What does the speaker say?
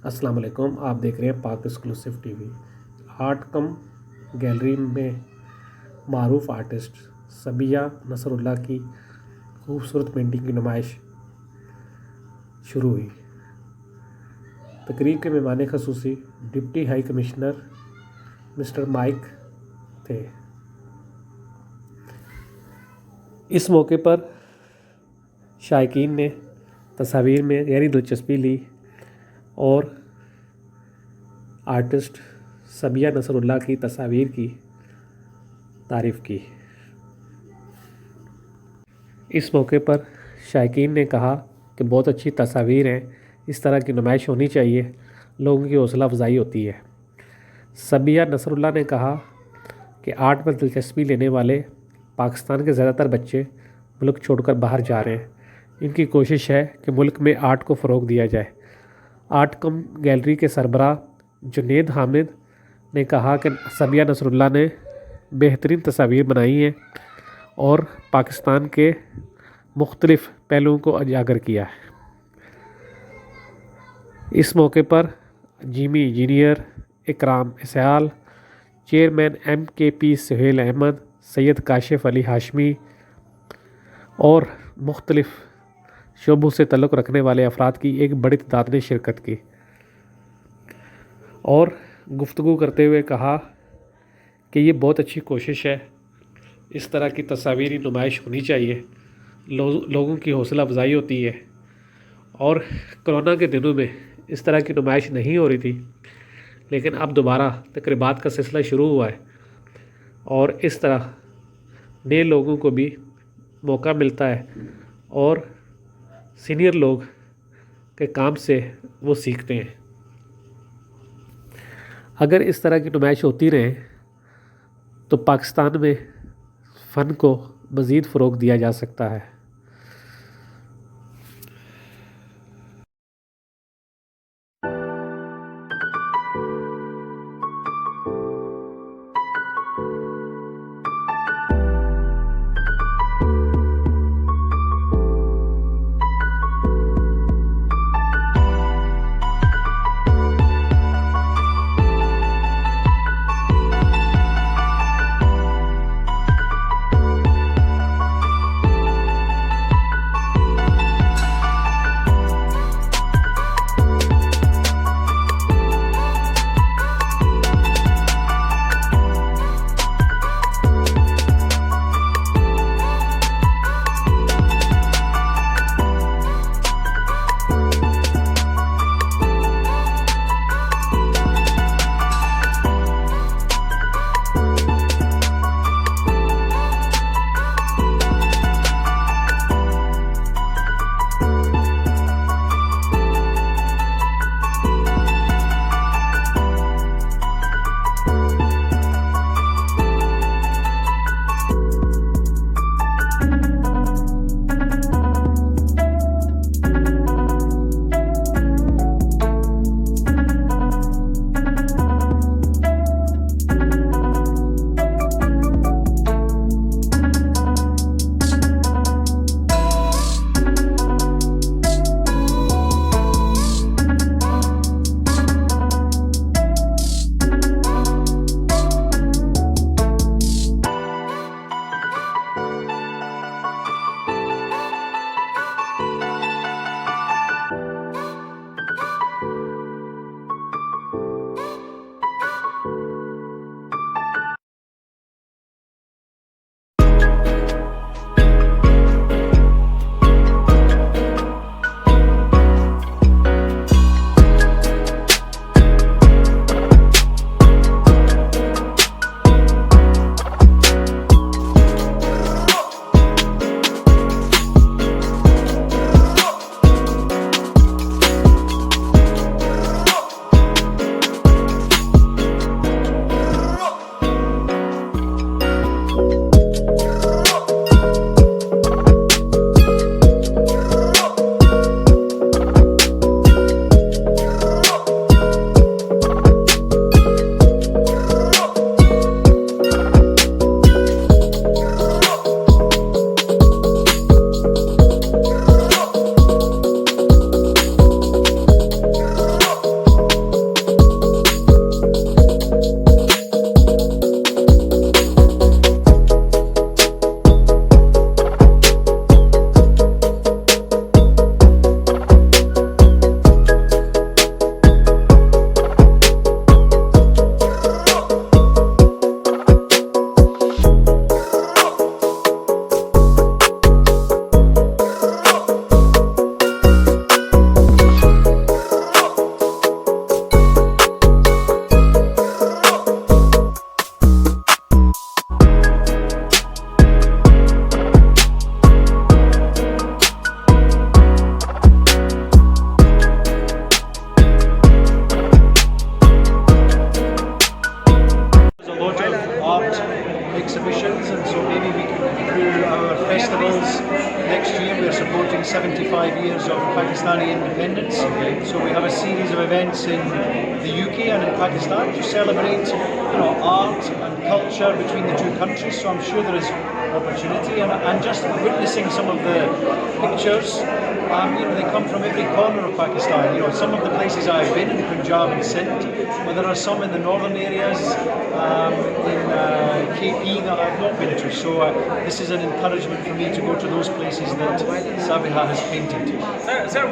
अस्सलाम वालेकुम। आप देख रहे हैं पाक एक्सक्लूसिव टीवी। आर्ट कम गैलरी में मारूफ आर्टिस्ट सबिया नसरुल्लाह की खूबसूरत पेंटिंग की नुमाइश शुरू हुई। तकरीब के मेहमान खसूसी deputy high commissioner mister mic थे। इस मौके पर शायकीन ने तस्वीर में गहरी दिलचस्पी ली और आर्टिस्ट सबिया नसरुल्लाह की तस्वीर की तारीफ़ की। इस मौके पर शायकीन ने कहा कि बहुत अच्छी तस्वीर हैं, इस तरह की नुमाइश होनी चाहिए, लोगों की हौसला अफजाई होती है। सबिया नसरुल्लाह ने कहा कि आर्ट में दिलचस्पी लेने वाले पाकिस्तान के ज़्यादातर बच्चे मुल्क छोड़कर बाहर जा रहे हैं। इनकी कोशिश है कि मुल्क में आर्ट को फ़रोग दिया जाए। आर्ट कम गैलरी के सरबराह जुनेद हामिद ने कहा कि सबिया नसरुल्लाह ने बेहतरीन तस्वीर बनाई हैं और पाकिस्तान के मुख्तलिफ़ पहलुओं को उजागर किया है। इस मौके पर जिमी इंजीनियर इकराम इसयाल, चेयरमैन MKP सुहेल अहमद, सैयद काशिफ अली हाशमी और मुख्तलिफ़ शोबों से तल्लुक़ रखने वाले अफराद की एक बड़ी तादाद ने शिरकत की और गुफ्तगू करते हुए कहा कि ये बहुत अच्छी कोशिश है, इस तरह की तस्वीरी नुमाइश होनी चाहिए, लोगों की हौसला अफजाई होती है। और कोरोना के दिनों में इस तरह की नुमाइश नहीं हो रही थी, लेकिन अब दोबारा तकरीबात का सिलसिला शुरू हुआ है और इस तरह नए लोगों को भी मौका मिलता है और सीनियर लोग के काम से वो सीखते हैं। अगर इस तरह की नुमाइश होती रहे तो पाकिस्तान में फ़न को मज़ीद फ़रोग़ दिया जा सकता है। a series of events in the UK and in Pakistan to celebrate, art and culture between the two countries. So I'm sure there is opportunity, and just witnessing some of the pictures. They come from every corner of Pakistan. Some of the places I've been in Punjab and Sindh, but there are some in the northern areas, in KP that I've not been to. So this is an encouragement for me to go to those places that Sabiha has painted. Sir,